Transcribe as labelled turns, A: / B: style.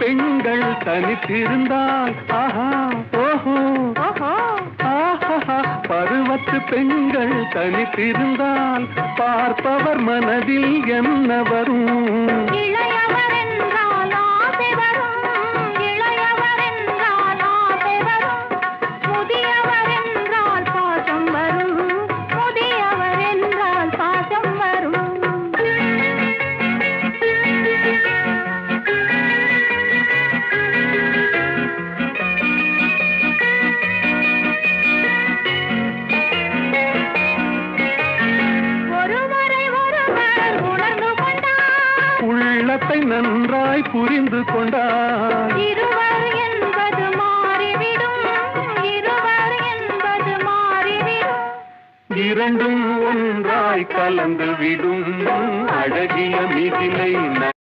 A: பெண்கள் தனித்திருந்தால் ஆஹா ஓஹோ ஆஹா பருவத்து பெண்கள் தனித்திருந்தால் பார்ப்பவர் மனதில் என்ன வரும்?
B: இளையவர் என்றால் ஆசை வரும், இளையவர் என்றால் ஆசை வரும், முதியவர் என்றால் பாசம் வரும், முதியவர் என்றால் பாசம் வரும்.
A: உள்ளத்தை நன்றாய் புரிந்து கொண்டார்.
B: இருவர் என்பது மாறிவிடும், இருவர் என்பது மாறிவிடும்.
A: இரண்டும் ஒன்றாய் கலந்து விடும் அழகிய மிதிலை